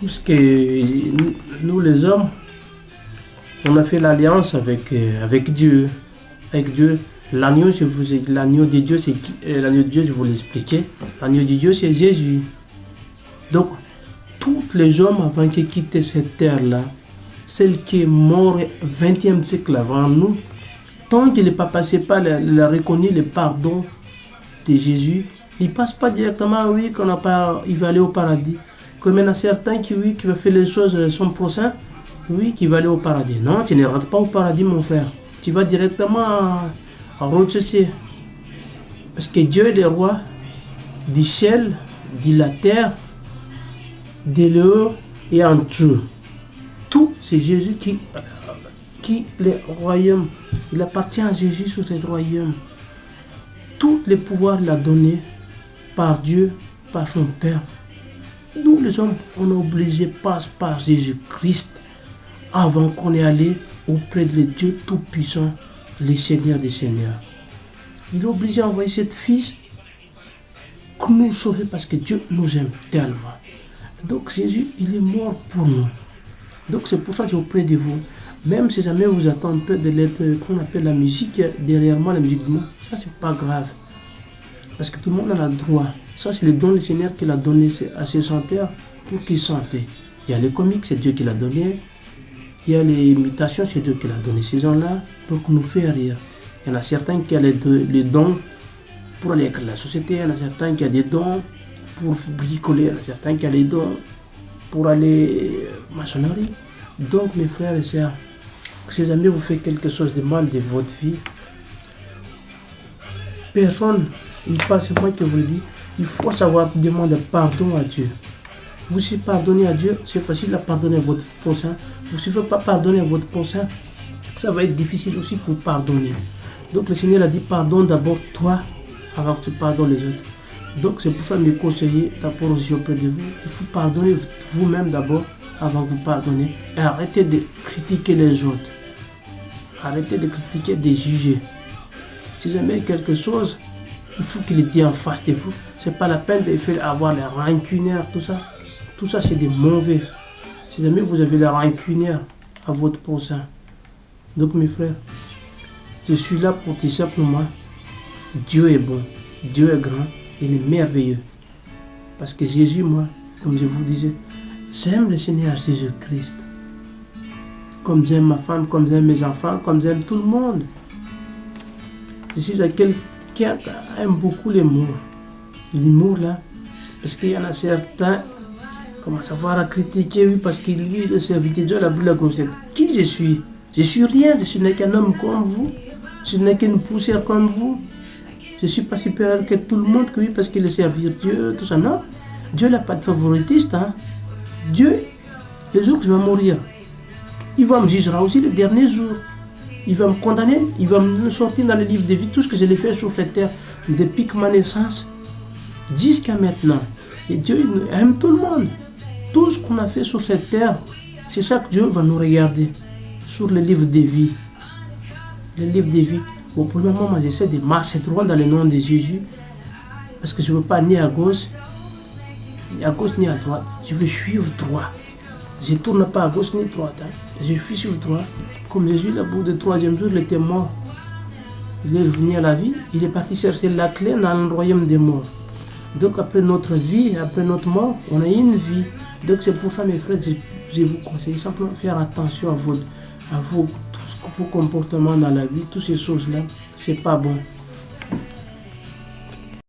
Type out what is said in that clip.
Parce que nous les hommes, on a fait l'alliance avec Dieu. Avec Dieu. L'agneau, l'agneau de Dieu, c'est qui? L'agneau de Dieu, je vous l'expliquais. L'agneau de Dieu, c'est Jésus. Donc, tous les hommes avant qu'ils quittent cette terre-là, celle qui est morte au XXe siècle avant nous, tant qu'il n'est pas passé par il a reconnu le pardon de Jésus, il ne passe pas directement, oui, il va aller au paradis. Comme il y en a certains qui, oui, qui va faire les choses de son prochain, oui, qui va aller au paradis. Non, tu ne rentres pas au paradis, mon frère. Tu vas directement en rez-de-chaussée. Parce que Dieu est le roi du ciel, de la terre, de l'eau et en tout. Tout, c'est Jésus qui le royaume. Il appartient à Jésus sur ce royaume. Tout le pouvoir l'a donné par Dieu, par son Père. Nous les hommes, on est obligé passe par Jésus-Christ avant qu'on ait allé auprès de Dieu Tout-Puissant, le Seigneur des Seigneurs. Il est obligé d'envoyer cette fils pour nous sauver parce que Dieu nous aime tellement. Donc Jésus, il est mort pour nous. Donc c'est pour ça que j'ai auprès de vous. Même si jamais vous attendez un peu de l'être qu'on appelle la musique, derrière moi la musique du monde, ça c'est pas grave. Parce que tout le monde a le droit. Ça c'est le don du Seigneur qu'il a donné à ses chanteurs pour qu'ils chantent. Il y a les comiques, c'est Dieu qui l'a donné. Il y a les imitations, c'est Dieu qui l'a donné ces gens-là pour nous faire rire. Il y en a certains qui ont les dons pour aller avec la société, il y en a certains qui ont des dons pour bricoler, il y en a certains qui ont les dons pour aller maçonnerie. Donc mes frères et sœurs, si jamais vous faites quelque chose de mal de votre vie, personne, c'est moi qui vous le dis, il faut savoir demander pardon à Dieu. Vous si pardonnez à Dieu, c'est facile à pardonner à votre prochain. Vous ne pouvez pas pardonner à votre prochain, ça va être difficile aussi pour pardonner. Donc le Seigneur a dit pardonne d'abord toi avant que tu pardonnes les autres. Donc c'est pour ça mes conseillers d'abord aussi auprès de vous. Il faut pardonner vous-même d'abord avant que vous pardonnez. Et arrêtez de critiquer les autres. Arrêtez de critiquer, de juger. Si jamais quelque chose, il faut qu'il le dise en face de vous. C'est pas la peine de faire avoir les rancunières, tout ça. Tout ça c'est des mauvais. Si jamais vous avez la rancunière à votre prochain. Donc mes frères, je suis là pour dire simplement, Dieu est bon, Dieu est grand, il est merveilleux. Parce que Jésus, moi, comme je vous disais, j'aime le Seigneur Jésus-Christ. Comme j'aime ma femme, comme j'aime mes enfants, comme j'aime tout le monde. Je suis quelqu'un qui aime beaucoup l'humour. L'humour là, parce qu'il y en a certains qui commencent à voir à critiquer, oui, parce qu'il lui, le serviteur de Dieu, la boule à grossette. Qui je suis? Je suis rien, je n'ai qu'un homme comme vous. Je n'ai qu'une poussière comme vous. Je ne suis pas supérieur que tout le monde, oui, parce qu'il est servir Dieu, tout ça. Non, Dieu n'a pas de favoritiste. Hein. Dieu, le jour que je vais mourir, il va me jugera aussi le dernier jour. Il va me condamner, il va me sortir dans le livre de vie, tout ce que je l'ai fait sur cette terre, depuis ma naissance, jusqu'à maintenant. Et Dieu il aime tout le monde. Tout ce qu'on a fait sur cette terre, c'est ça que Dieu va nous regarder, sur le livre de vie. Le livre de vie. Bon, pour le moment, moi, j'essaie de marcher droit dans le nom de Jésus. Parce que je ne veux pas ni à gauche ni à droite. Je veux suivre droit. Je ne tourne pas à gauche ni à droite. Hein. Je suis sur droit. Comme Jésus, le bout du troisième jour, il était mort. Il est revenu à la vie. Il est parti chercher la clé dans le royaume des morts. Donc après notre vie, après notre mort, on a une vie. Donc c'est pour ça, mes frères, je vous conseille simplement de faire attention à vos comportements dans la vie, toutes ces choses-là, c'est pas bon.